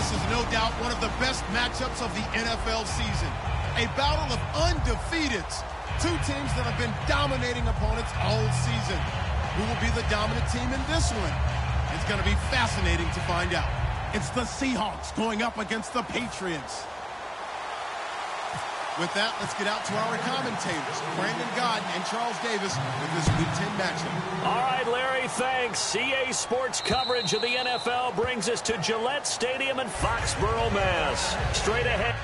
This is no doubt one of the best matchups of the NFL season. A battle of undefeateds. Two teams that have been dominating opponents all season. Who will be the dominant team in this one? It's going to be fascinating to find out. It's the Seahawks going up against the Patriots. With that, let's get out to our commentators, Brandon Godden and Charles Davis, with this Week 10 matchup. All right, Larry, thanks. CA Sports coverage of the NFL brings us to Gillette Stadium in Foxborough, Mass. Straight ahead.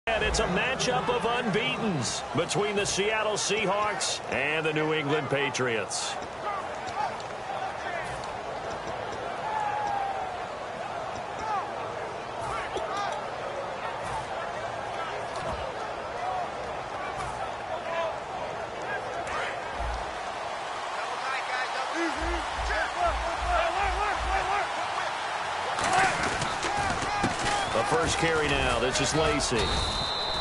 And it's a matchup of unbeatens between the Seattle Seahawks and the New England Patriots. First carry now. This is Lacey.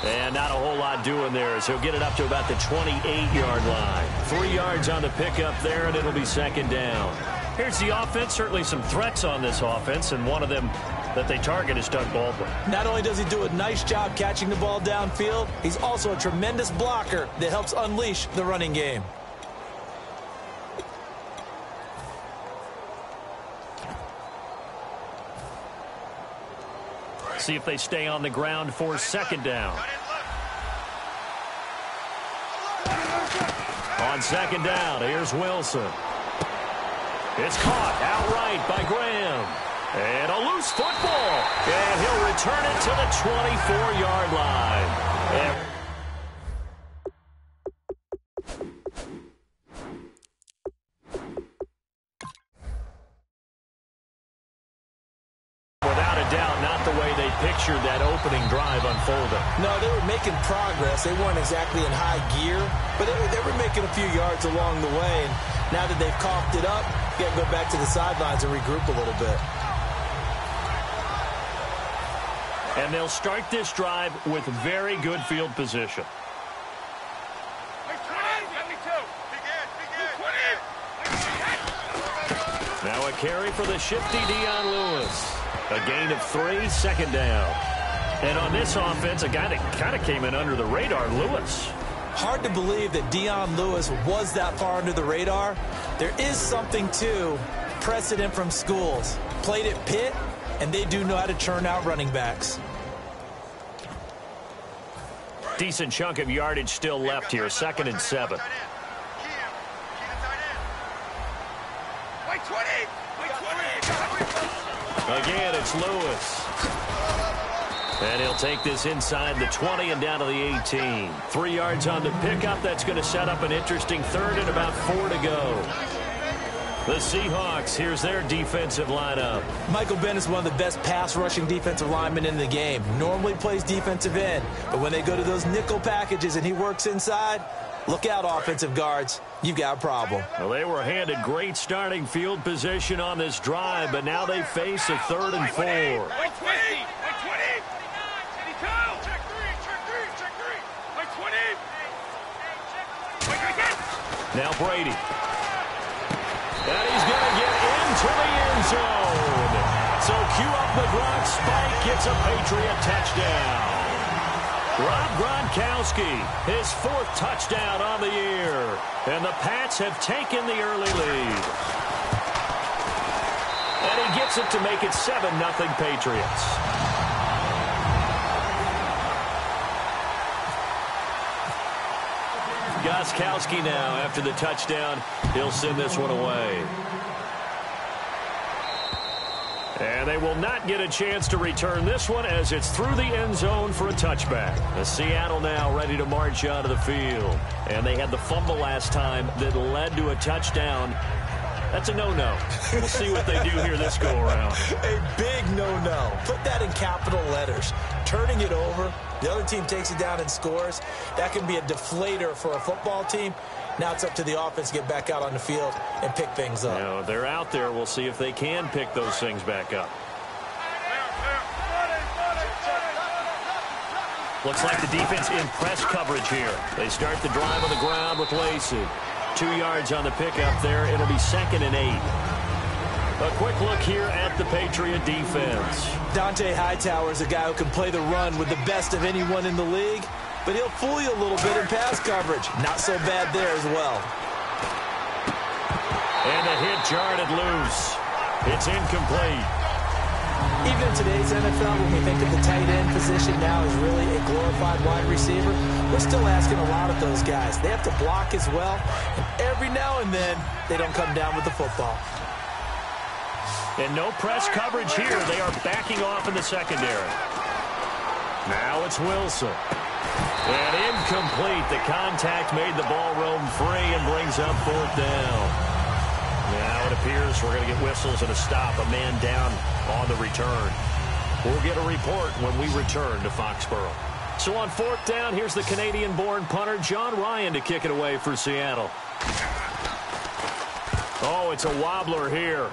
And not a whole lot doing there as he'll get it up to about the 28-yard line. 3 yards on the pickup there, and it'll be second down. Here's the offense. Certainly some threats on this offense, and one of them that they target is Doug Baldwin. Not only does he do a nice job catching the ball downfield, he's also a tremendous blocker that helps unleash the running game. See if they stay on the ground for second down. On second down, here's Wilson. It's caught outright by Graham. And a loose football. And he'll return it to the 24-yard line. Pictured that opening drive unfolding. No, they were making progress. They weren't exactly in high gear, but they were making a few yards along the way. And now that they've coughed it up, you got to go back to the sidelines and regroup a little bit. And they'll start this drive with very good field position. Now a carry for the shifty Dion Lewis. A gain of 3, second down. And on this offense, a guy that kind of came in under the radar, Lewis. Hard to believe that Dion Lewis was that far under the radar. There is something to precedent from schools. Played at Pitt, and they do know how to churn out running backs. Decent chunk of yardage still left here, 2nd and 7. Again, it's Lewis. And he'll take this inside the 20 and down to the 18. 3 yards on the pickup. That's going to set up an interesting third and about 4 to go. The Seahawks, here's their defensive lineup. Michael Bennett is one of the best pass-rushing defensive linemen in the game. Normally plays defensive end, but when they go to those nickel packages and he works inside, look out, offensive guards. You've got a problem. Well, they were handed great starting field position on this drive, but now they face a 3rd and 4. Now Brady. And he's going to get into the end zone. So cue up the Gronk spike. It's a Patriot touchdown. Rob Gronkowski, his 4th touchdown on the year. And the Pats have taken the early lead. And he gets it to make it 7-0 Patriots. Gostkowski now, after the touchdown, he'll send this one away. And they will not get a chance to return this one as it's through the end zone for a touchback. The Seattle now ready to march onto the field. And they had the fumble last time that led to a touchdown. That's a no-no. We'll see what they do here this go-around. A big no-no. Put that in capital letters. Turning it over, the other team takes it down and scores. That can be a deflator for a football team. Now it's up to the offense to get back out on the field and pick things up. You know, they're out there. We'll see if they can pick those things back up. Looks like the defense in press coverage here. They start the drive on the ground with Lacey. 2 yards on the pickup there. It'll be 2nd and 8. A quick look here at the Patriot defense. Dante Hightower is a guy who can play the run with the best of anyone in the league, but he'll fool you a little bit in pass coverage. Not so bad there as well. And the hit jarred it loose. It's incomplete. Even in today's NFL, when we think of the tight end position now as really a glorified wide receiver, we're still asking a lot of those guys. They have to block as well, and every now and then, they don't come down with the football. And no press coverage here. They are backing off in the secondary. Now it's Wilson. And incomplete. The contact made the ball roam free and brings up 4th down. Now it appears we're going to get whistles and a stop. A man down on the return. We'll get a report when we return to Foxborough. So on 4th down, here's the Canadian-born punter, John Ryan, to kick it away for Seattle. Oh, it's a wobbler here.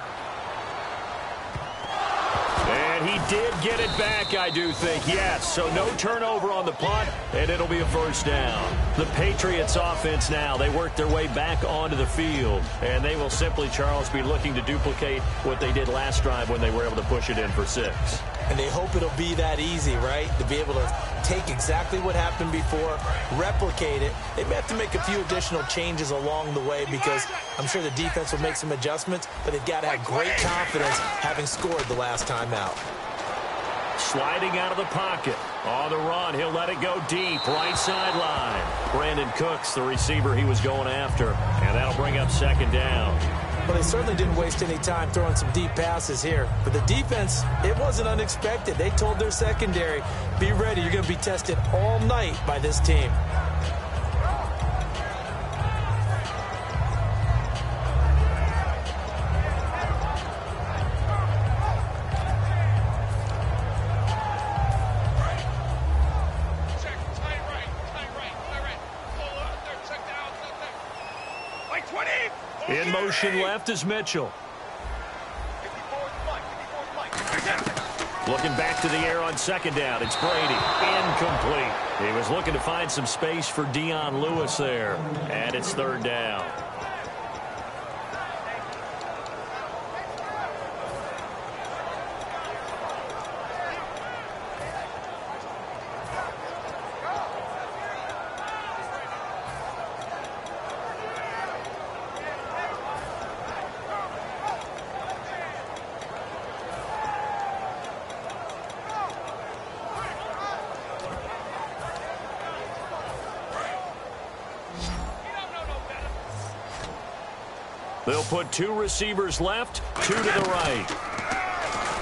And he did get it back, I do think, yes. So no turnover on the punt, and it'll be a 1st down. The Patriots offense now, they work their way back onto the field. And they will simply, Charles, be looking to duplicate what they did last drive when they were able to push it in for 6. And they hope it'll be that easy, right? To be able to take exactly what happened before, replicate it. They may have to make a few additional changes along the way because I'm sure the defense will make some adjustments, but they've got to have great confidence having scored the last time out. Sliding out of the pocket. On the run, he'll let it go deep, right sideline. Brandon Cooks, the receiver he was going after, and that'll bring up 2nd down. Well, they certainly didn't waste any time throwing some deep passes here. But the defense, it wasn't unexpected. They told their secondary, be ready. You're going to be tested all night by this team. In motion left is Mitchell. Looking back to the air on 2nd down. It's Brady. Incomplete. He was looking to find some space for Dion Lewis there. And it's 3rd down. They'll put 2 receivers left, 2 to the right.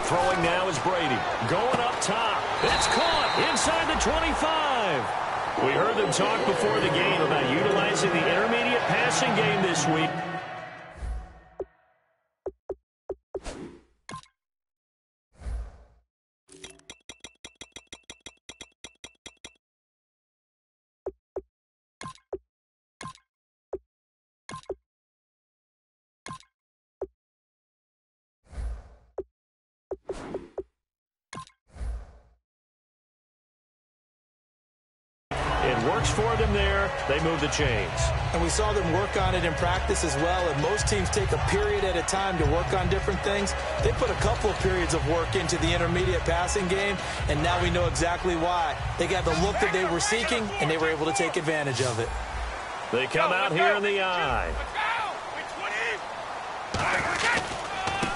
Throwing now is Brady. Going up top. It's caught inside the 25. We heard them talk before the game about utilizing the intermediate passing game this week. It works for them there. They move the chains. And we saw them work on it in practice as well. And most teams take a period at a time to work on different things. They put a couple of periods of work into the intermediate passing game, and now we know exactly why. They got the look that they were seeking, and they were able to take advantage of it. They come out here in the eye.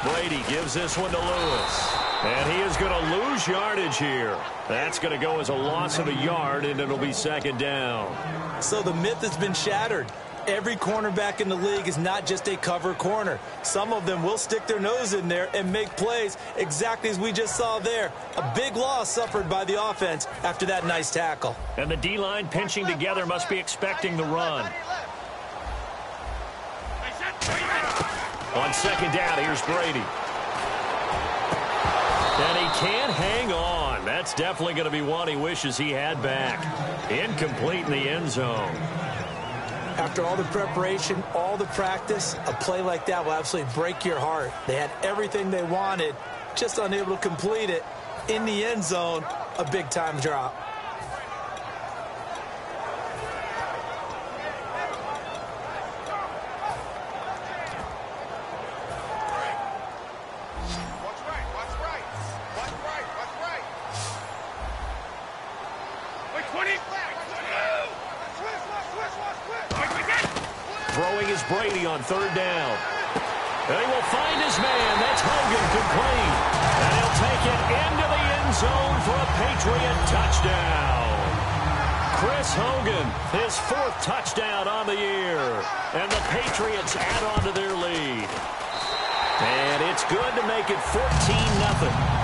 Brady gives this one to Lewis. And he is going to lose yardage here. That's going to go as a loss of a yard, and it'll be 2nd down. So the myth has been shattered. Every cornerback in the league is not just a cover corner. Some of them will stick their nose in there and make plays exactly as we just saw there. A big loss suffered by the offense after that nice tackle. And the D-line pinching together must be expecting the run. On second down, here's Brady. And he can't hang on. That's definitely going to be one he wishes he had back. Incomplete in the end zone. After all the preparation, all the practice, a play like that will absolutely break your heart. They had everything they wanted, just unable to complete it. In the end zone, a big-time drop. Throwing is Brady on third down. And he will find his man. That's Hogan, complete. And he'll take it into the end zone for a Patriot touchdown. Chris Hogan, his 4th touchdown on the year. And the Patriots add on to their lead. And it's good to make it 14-0.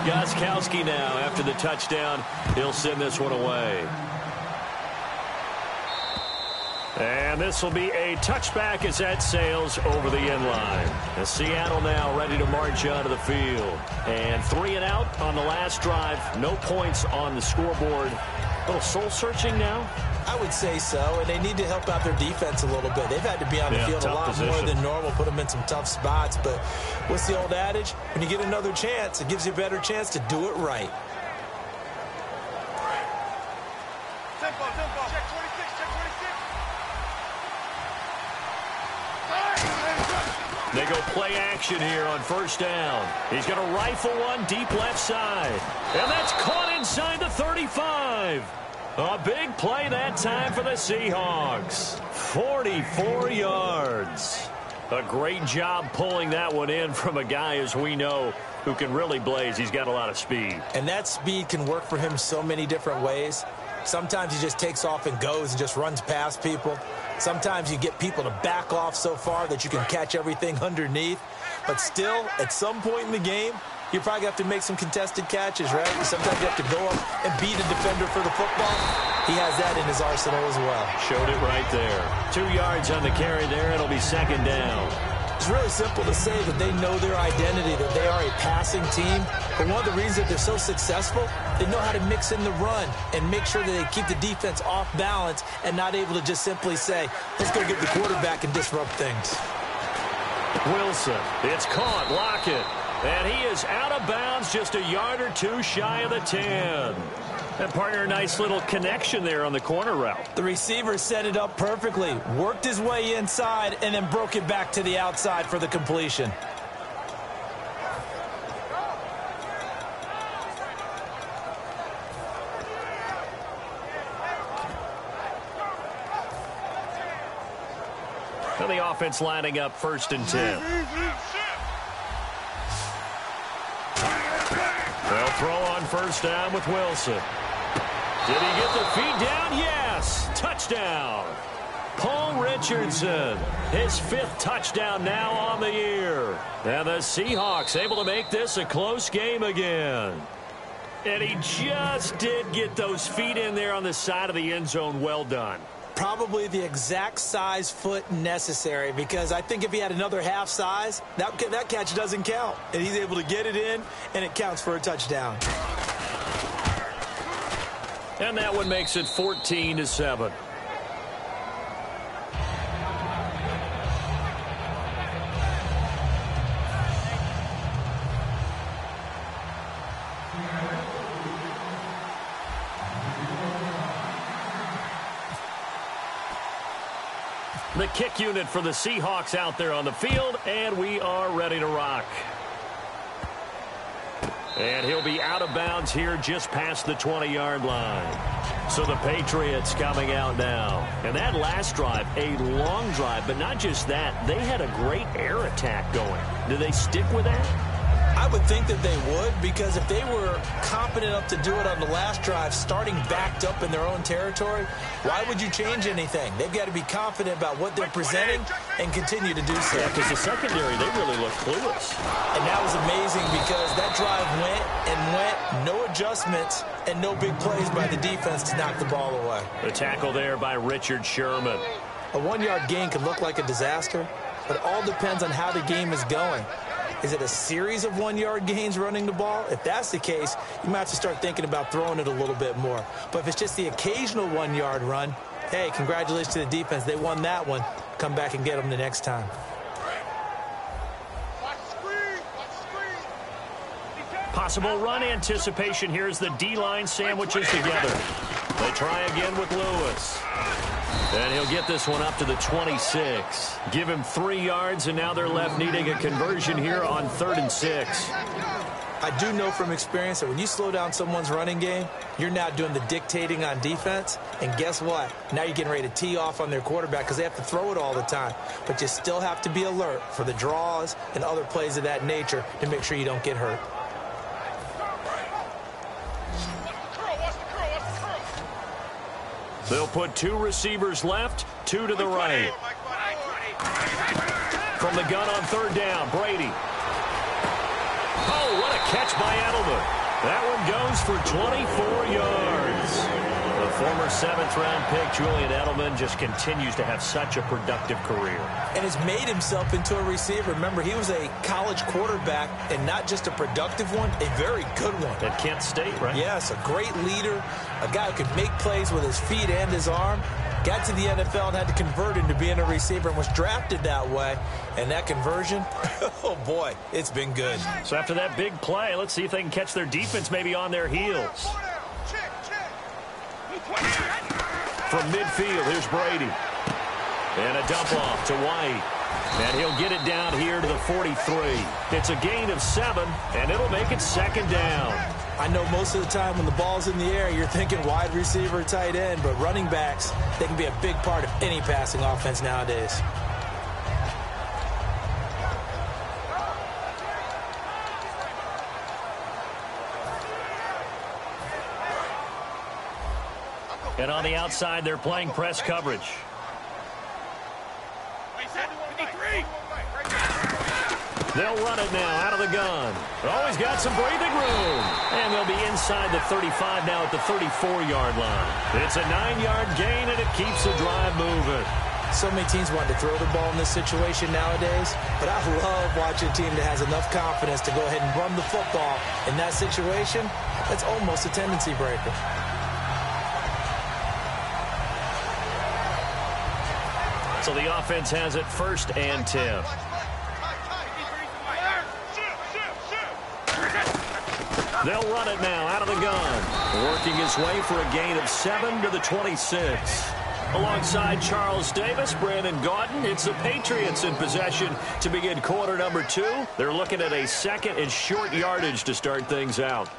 Gostkowski now, after the touchdown, he'll send this one away. And this will be a touchback as that sails over the end line. And Seattle now ready to march onto the field. And 3 and out on the last drive. No points on the scoreboard. A little soul-searching now? I would say so, and they need to help out their defense a little bit. They've had to be on the field a lot more than normal, put them in some tough spots. But what's the old adage? When you get another chance, it gives you a better chance to do it right. Tempo. Check 26. They go play action here on first down. He's going to rifle one deep left side. And that's caught inside the 35. A big play that time for the Seahawks. 44 yards. A great job pulling that one in from a guy, as we know, who can really blaze. He's got a lot of speed. And that speed can work for him so many different ways. Sometimes he just takes off and goes and just runs past people. Sometimes you get people to back off so far that you can catch everything underneath. But still, at some point in the game, you probably have to make some contested catches, right? Sometimes you have to go up and beat a defender for the football. He has that in his arsenal as well. Showed it right there. 2 yards on the carry there. It'll be second down. It's really simple to say that they know their identity, that they are a passing team. But one of the reasons that they're so successful, they know how to mix in the run and make sure that they keep the defense off balance and not able to just simply say, let's go get the quarterback and disrupt things. Wilson, it's caught, Lockett. And he is out of bounds, just a yard or two shy of the 10. And partner, a nice little connection there on the corner route. The receiver set it up perfectly, worked his way inside, and then broke it back to the outside for the completion. And the offense lining up 1st and 10. They'll throw on first down with Wilson. Did he get the feet down? Yes. Touchdown. Paul Richardson, his 5th touchdown now on the year. And the Seahawks able to make this a close game again. And he just did get those feet in there on the side of the end zone. Well done. Probably the exact size foot necessary, because I think if he had another half size, that catch doesn't count. And he's able to get it in, and it counts for a touchdown. And that one makes it 14-7. The kick unit for the Seahawks out there on the field, and we are ready to rock. And he'll be out of bounds here just past the 20-yard line. So the Patriots coming out now. And that last drive, a long drive, but not just that. They had a great air attack going. Do they stick with that? I would think that they would, because if they were confident enough to do it on the last drive, starting backed up in their own territory, why would you change anything? They've got to be confident about what they're presenting and continue to do so. Yeah, because the secondary, they really looked clueless. And that was amazing, because that drive went and went, no adjustments and no big plays by the defense to knock the ball away. The tackle there by Richard Sherman. A 1-yard gain can look like a disaster, but it all depends on how the game is going. Is it a series of 1-yard gains running the ball? If that's the case, you might have to start thinking about throwing it a little bit more. But if it's just the occasional 1-yard run, hey, congratulations to the defense. They won that one. Come back and get them the next time. Possible run anticipation here as the D-line sandwiches together. They try again with Lewis. And he'll get this one up to the 26. Give him 3 yards, and now they're left needing a conversion here on 3rd and 6. I do know from experience that when you slow down someone's running game, you're now doing the dictating on defense. And guess what? Now you're getting ready to tee off on their quarterback because they have to throw it all the time. But you still have to be alert for the draws and other plays of that nature to make sure you don't get hurt. They'll put 2 receivers left, 2 to the right. From the gun on 3rd down, Brady. Oh, what a catch by Edelman. That one goes for 24 yards. The former 7th-round pick, Julian Edelman, just continues to have such a productive career. And has made himself into a receiver. Remember, he was a college quarterback, and not just a productive one, a very good one. At Kent State, right? Yes, a great leader, a guy who could make plays with his feet and his arm. Got to the NFL and had to convert into being a receiver and was drafted that way. And that conversion, oh boy, it's been good. So after that big play, let's see if they can catch their defense maybe on their heels. From midfield, here's Brady. And a dump off to White. And he'll get it down here to the 43. It's a gain of 7, and it'll make it 2nd down. I know most of the time when the ball's in the air, you're thinking wide receiver, tight end, but running backs, they can be a big part of any passing offense nowadays. And on the outside, they're playing press coverage. They'll run it now out of the gun. Always got some breathing room. And they'll be inside the 35 now at the 34-yard line. It's a 9-yard gain, and it keeps the drive moving. So many teams want to throw the ball in this situation nowadays, but I love watching a team that has enough confidence to go ahead and run the football. In that situation, that's almost a tendency breaker. So the offense has it 1st and 10. They'll run it now out of the gun. Working his way for a gain of 7 to the 26. Alongside Charles Davis, Brandon Gaudin, it's the Patriots in possession to begin quarter number 2. They're looking at a 2nd and short yardage to start things out.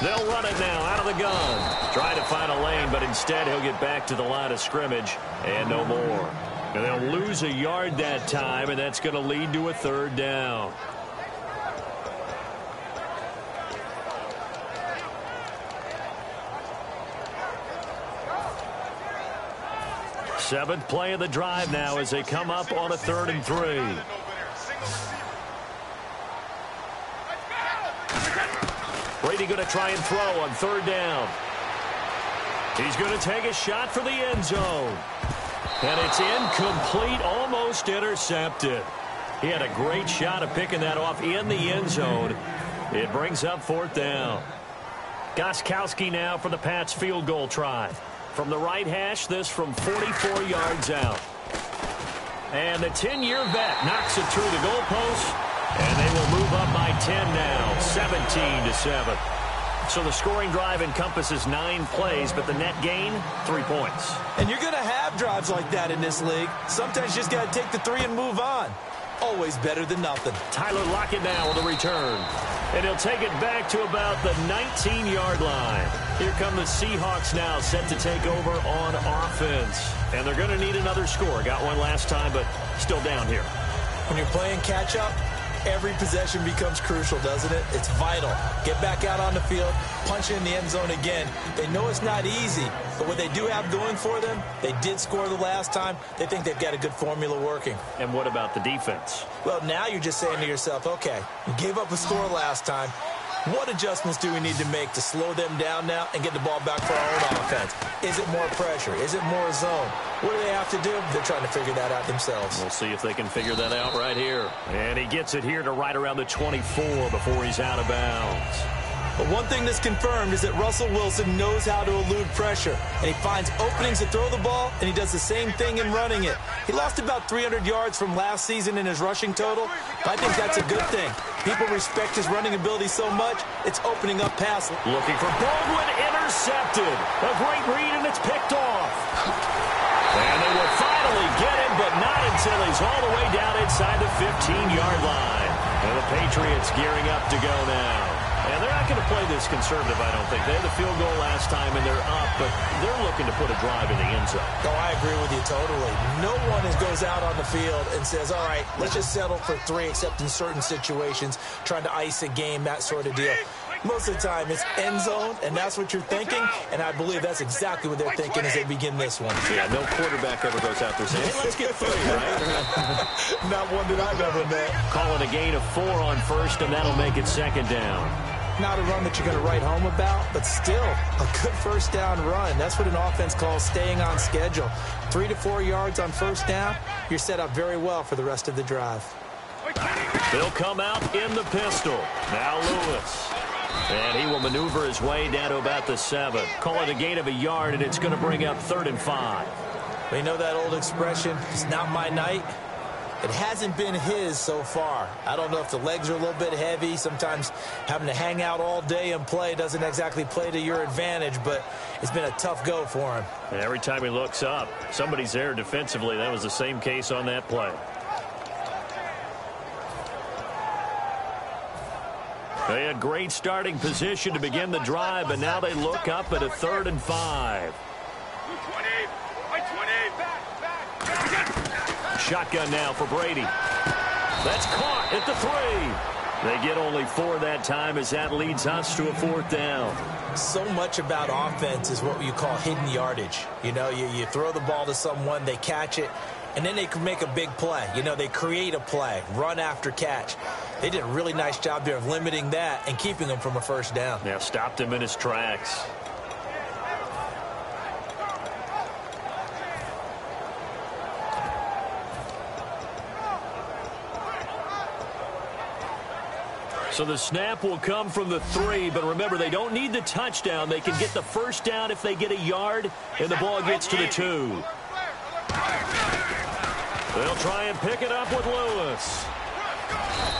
They'll run it now out of the gun. Try to find a lane, but instead he'll get back to the line of scrimmage and no more. And they'll lose a yard that time, and that's going to lead to a 3rd down. Seventh play of the drive now as they come up on a 3rd and 3. Brady going to try and throw on 3rd down. He's going to take a shot for the end zone. And it's incomplete, almost intercepted. He had a great shot of picking that off in the end zone. It brings up 4th down. Gostkowski now for the Pats field goal try. From the right hash, this from 44 yards out. And the 10-year vet knocks it through the goalpost. And they will move up by 10 now, 17-7. So the scoring drive encompasses 9 plays, but the net gain, 3 points. And you're going to have drives like that in this league. Sometimes you just got to take the 3 and move on. Always better than nothing. Tyler Lockett now with a return. And he'll take it back to about the 19-yard line. Here come the Seahawks now, set to take over on offense. And they're going to need another score. Got one last time, but still down here. When you're playing catch-up, every possession becomes crucial, doesn't it? It's vital. Get back out on the field, punch in the end zone again. They know it's not easy, but what they do have going for them, they did score the last time. They think they've got a good formula working. And what about the defense? Well, now you're just saying to yourself, okay, we gave up a score last time. What adjustments do we need to make to slow them down now and get the ball back for our own offense? Is it more pressure? Is it more zone? What do they have to do? They're trying to figure that out themselves. We'll see if they can figure that out right here. And he gets it here to right around the 24 before he's out of bounds. But one thing that's confirmed is that Russell Wilson knows how to elude pressure. And he finds openings to throw the ball, and he does the same thing in running it. He lost about 300 yards from last season in his rushing total, but I think that's a good thing. People respect his running ability so much, it's opening up pass. Looking for Baldwin, intercepted. A great read, and it's picked off. And they will finally get him, but not until he's all the way down inside the 15-yard line. And the Patriots gearing up to go now. And they're not going to play this conservative, I don't think. They had the field goal last time, and they're up, but they're looking to put a drive in the end zone. Oh, I agree with you totally. No one goes out on the field and says, all right, let's just settle for 3, except in certain situations, trying to ice a game, that sort of deal. Most of the time, it's end zone, and that's what you're thinking, and I believe that's exactly what they're thinking as they begin this one. Yeah, no quarterback ever goes out there saying, hey, let's get 3, right? Not one that I've ever met. Call it a gain of 4 on first, and that'll make it second down. Not a run that you're going to write home about, but still a good first down run. That's what an offense calls staying on schedule. 3 to 4 yards on first down, you're set up very well for the rest of the drive. They'll come out in the pistol. Now Lewis. And he will maneuver his way down to about the 7. Call it a gain of a yard, and it's going to bring up 3rd and 5. We know that old expression, it's not my night. It hasn't been his so far. I don't know if the legs are a little bit heavy. Sometimes having to hang out all day and play doesn't exactly play to your advantage, but it's been a tough go for him. And every time he looks up, somebody's there defensively. That was the same case on that play. They had great starting position to begin the drive, but now they look up at a 3rd and 5. Shotgun now for Brady. That's caught at the 3. They get only 4 that time as that leads us to a 4th down. So much about offense is what you call hidden yardage. You know, you throw the ball to someone, they catch it, and then they can make a big play. You know, they create a play, run after catch. They did a really nice job there of limiting that and keeping him from a first down. Yeah, stopped him in his tracks. So the snap will come from the 3, but remember, they don't need the touchdown. They can get the first down if they get a yard, and the ball gets to the 2. They'll try and pick it up with Lewis.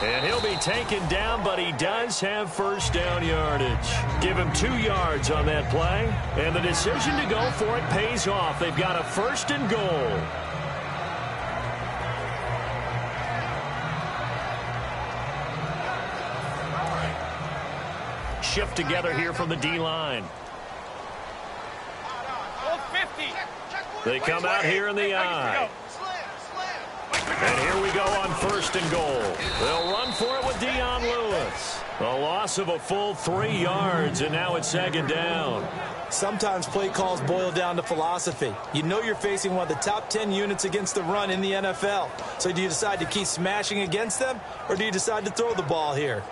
And he'll be taken down, but he does have first down yardage. Give him 2 yards on that play, and the decision to go for it pays off. They've got a 1st and goal. Shift together here from the D-line. They come out here in the I. And here we go on 1st and goal. They'll run for it with Dion Lewis. A loss of a full 3 yards, and now it's 2nd down. Sometimes play calls boil down to philosophy. You know you're facing one of the top 10 units against the run in the NFL. So do you decide to keep smashing against them, or do you decide to throw the ball here?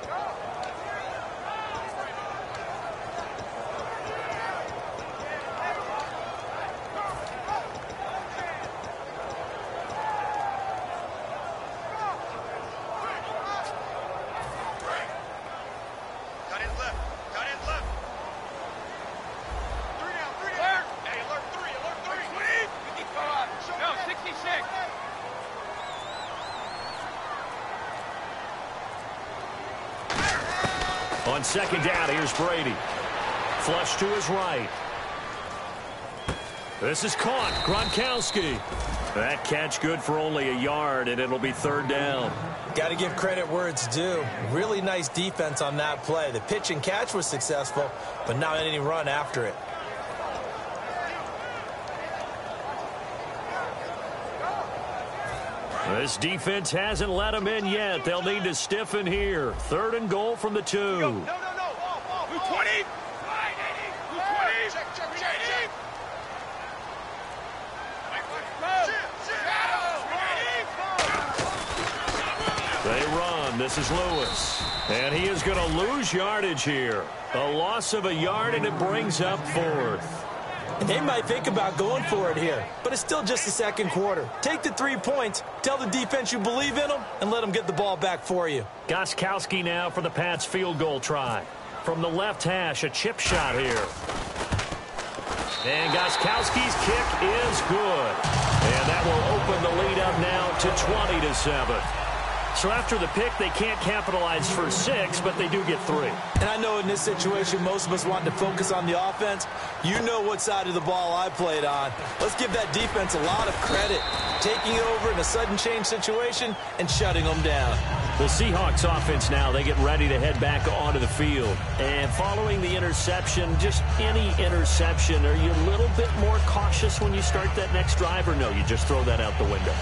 On 2nd down, here's Brady. Flush to his right. This is caught. Gronkowski. That catch good for only a yard, and it'll be 3rd down. Got to give credit where it's due. Really nice defense on that play. The pitch and catch was successful, but not any run after it. This defense hasn't let them in yet. They'll need to stiffen here. 3rd and goal from the 2. No. 20. 20. Check. They run. This is Lewis. And he is going to lose yardage here. A loss of a yard, and it brings up 4th. They might think about going for it here, but it's still just the 2nd quarter. Take the 3 points, tell the defense you believe in them, and let them get the ball back for you. Gronkowski now for the Pats' field goal try. From the left hash, a chip shot here. And Gronkowski's kick is good. And that will open the lead up now to 20-7. So after the pick, they can't capitalize for 6, but they do get 3. And I know in this situation, most of us want to focus on the offense. You know what side of the ball I played on. Let's give that defense a lot of credit. Taking it over in a sudden change situation and shutting them down. The Seahawks offense now, they get ready to head back onto the field. And following the interception, just any interception, are you a little bit more cautious when you start that next drive, or no, you just throw that out the window?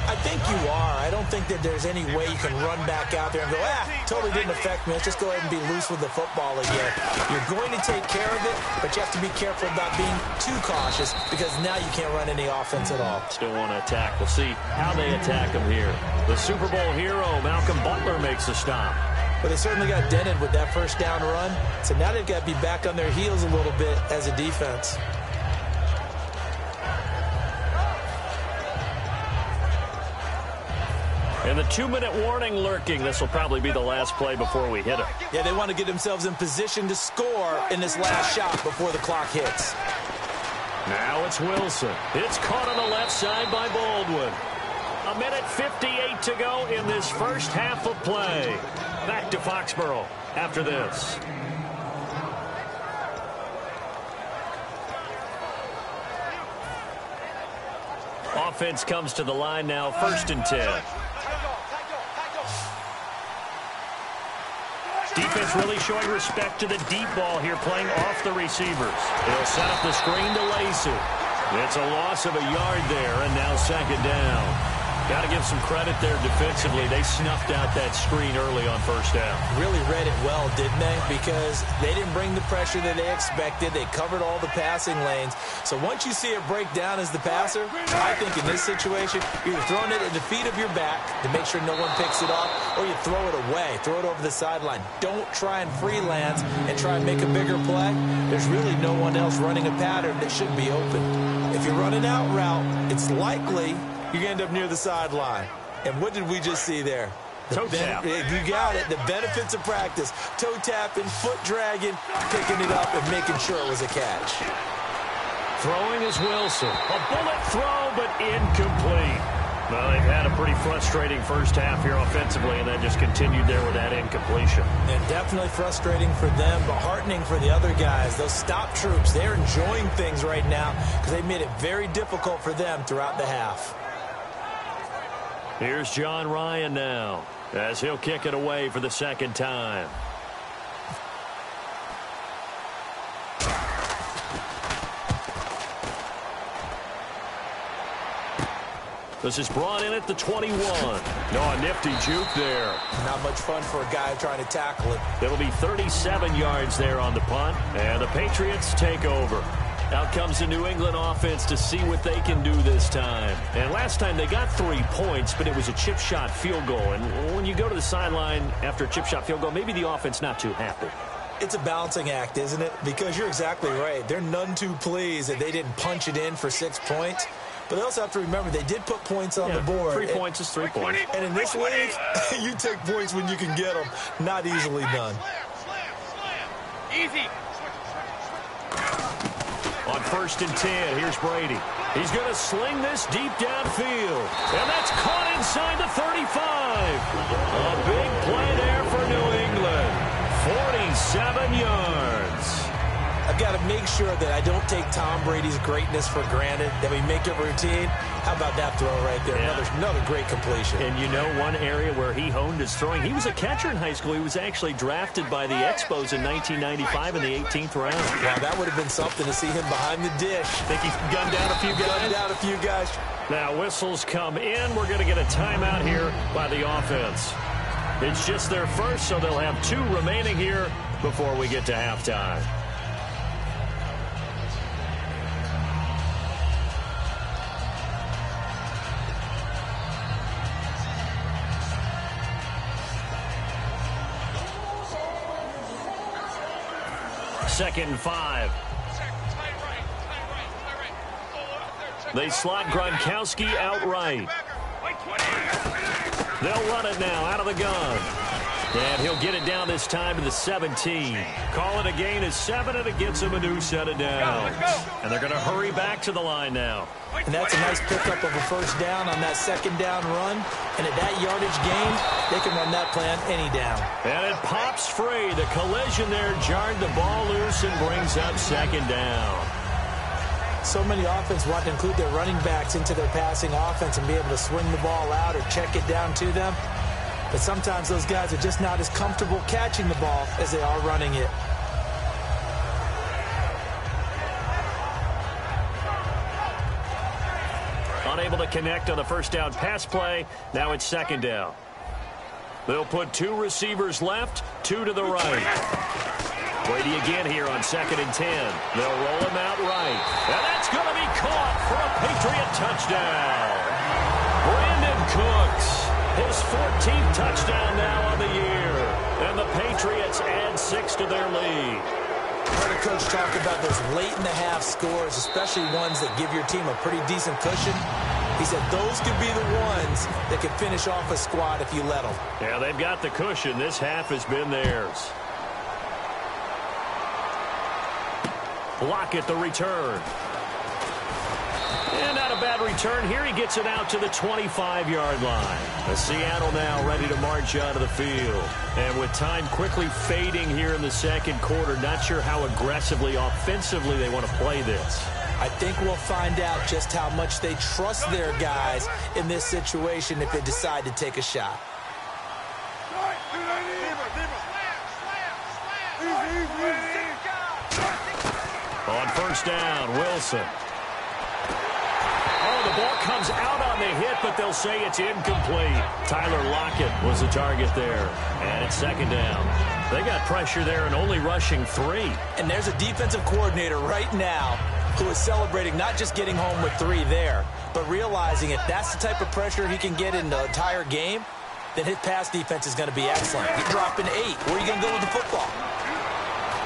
I think you are. I don't think that there's any way you can run back out there and go, totally didn't affect me. Let's just go ahead and be loose with the football again. You're going to take care of it, but you have to be careful about being too cautious because now you can't run any offense at all. Still want to attack. We'll see how they attack him here. The Super Bowl hero, Malcolm Butler, makes a stop. But they certainly got dented with that 1st down run, so now they've got to be back on their heels a little bit as a defense. And the 2-minute warning lurking. This will probably be the last play before we hit it. Yeah, they want to get themselves in position to score in this last shot before the clock hits. Now it's Wilson. It's caught on the left side by Baldwin. 1:58 to go in this first half of play. Back to Foxborough after this. Offense comes to the line now, 1st and 10. Defense really showing respect to the deep ball here, playing off the receivers. They'll set up the screen to Lacey. It's a loss of a yard there, and now 2nd down. Got to give some credit there defensively. They snuffed out that screen early on 1st down. Really read it well, didn't they? Because they didn't bring the pressure that they expected. They covered all the passing lanes. So once you see it break down as the passer, I think in this situation, you're throwing it at the feet of your back to make sure no one picks it off, or you throw it away, throw it over the sideline. Don't try and freelance and try and make a bigger play. There's really no one else running a pattern that should be open. If you're running out route, it's likely you're going to end up near the sideline. And what did we just see there? Toe tap. You got it. The benefits of practice. Toe tapping, foot dragging, picking it up, and making sure it was a catch. Throwing is Wilson. A bullet throw, but incomplete. Well, they've had a pretty frustrating first half here offensively, and then just continued there with that incompletion. And definitely frustrating for them, but heartening for the other guys. Those stop troops, they're enjoying things right now because they made it very difficult for them throughout the half. Here's John Ryan now, as he'll kick it away for the 2nd time. This is brought in at the 21. No, a nifty juke there. Not much fun for a guy trying to tackle it. It'll be 37 yards there on the punt, and the Patriots take over. Out comes the New England offense to see what they can do this time. And last time they got 3 points, but it was a chip shot field goal. And when you go to the sideline after a chip shot field goal, maybe the offense not too happy. It's a balancing act, isn't it? Because you're exactly right. They're none too pleased that they didn't punch it in for 6 points. But they also have to remember they did put points on the board. 3 points is 3 points. And in this league, you take points when you can get them. Not easily done. Easy. On 1st and 10, here's Brady. He's going to sling this deep downfield. And that's caught inside the 35. A big play there for New England. 47 yards. I I've got to make sure that I don't take Tom Brady's greatness for granted, that we make it routine. How about that throw right there? Yeah. Another great completion. And you know one area where he honed his throwing, he was a catcher in high school. He was actually drafted by the Expos in 1995 in the 18th round. Wow, that would have been something to see him behind the dish. Think he gunned down a few guys? Gunned down a few guys. Now whistles come in. We're going to get a timeout here by the offense. It's just their first, so they'll have 2 remaining here before we get to halftime. Second and 5. They slot Gronkowski out right. They'll run it now out of the gun. And he'll get it down this time to the 17. Call it a gain of 7, and it gets him a new set of downs. And they're going to hurry back to the line now. And that's a nice pickup of a first down on that second down run. And at that yardage gain, they can run that play on any down. And it pops free. The collision there jarred the ball loose and brings up second down. So many offenses want to include their running backs into their passing offense and be able to swing the ball out or check it down to them. But sometimes those guys are just not as comfortable catching the ball as they are running it. Unable to connect on the first down pass play. Now it's second down. They'll put 2 receivers left, 2 to the right. Brady again here on 2nd and 10. They'll roll him out right. And that's going to be caught for a Patriot touchdown. Brandon Cooks, his 14th touchdown now on the year. And the Patriots add 6 to their lead. Heard a coach talk about those late-in-the-half scores, especially ones that give your team a pretty decent cushion. He said those could be the ones that can finish off a squad if you let them. Yeah, they've got the cushion. This half has been theirs. Lockett the return. And not a bad return here. He gets it out to the 25-yard line. The Seattle now ready to march onto the field. And with time quickly fading here in the second quarter, not sure how aggressively, offensively they want to play this. I think we'll find out just how much they trust their guys in this situation if they decide to take a shot. On first down, Wilson. Oh, the ball comes out on the hit, but they'll say it's incomplete. Tyler Lockett was the target there. And it's second down. They got pressure there and only rushing 3. And there's a defensive coordinator right now who is celebrating not just getting home with 3 there, but realizing if that's the type of pressure he can get in the entire game, then his pass defense is going to be excellent. You're dropping 8. Where are you going to go with the football?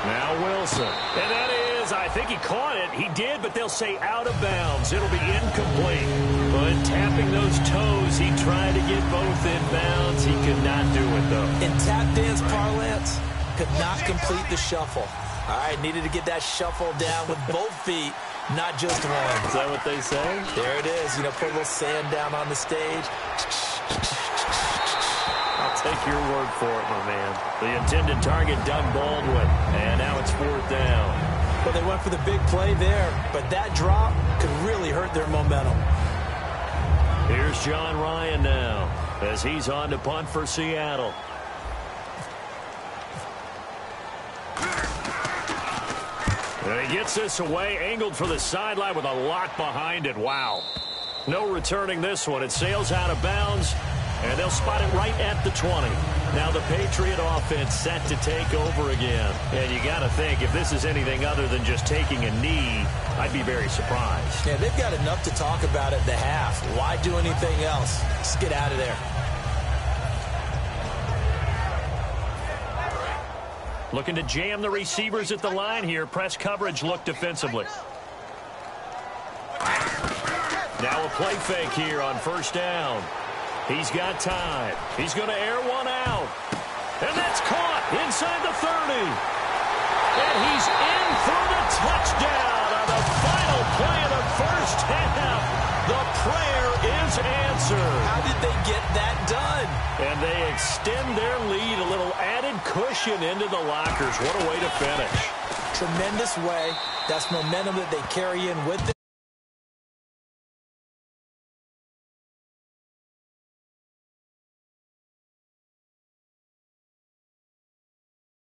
Now Wilson. And that is, I think he caught it. He did, but they'll say out of bounds. It'll be incomplete. But tapping those toes, he tried to get both in bounds. He could not do it, though. In tap dance parlance, could not complete the shuffle. All right, needed to get that shuffle down with both feet, not just one. Is that what they say? There it is. You know, put a little sand down on the stage. I'll take your word for it, my man. The intended target, Doug Baldwin. And now it's 4th down. Well, they went for the big play there, but that drop could really hurt their momentum. Here's John Ryan now as he's on to punt for Seattle. And he gets this away, angled for the sideline with a lot behind it. Wow. No returning this one. It sails out of bounds, and they'll spot it right at the 20. Now the Patriot offense set to take over again. And you got to think, if this is anything other than just taking a knee, I'd be very surprised. Yeah, they've got enough to talk about at the half. Why do anything else? Just get out of there. Looking to jam the receivers at the line here. Press coverage look defensively. Now a play fake here on first down. He's got time. He's going to air one out. And that's caught inside the 30. And he's in for the touchdown on the final play of the first half. The prayer is answered. How did they get that done? And they extend their lead, a little added cushion into the lockers. What a way to finish. tremendous way. That's momentum that they carry in with it.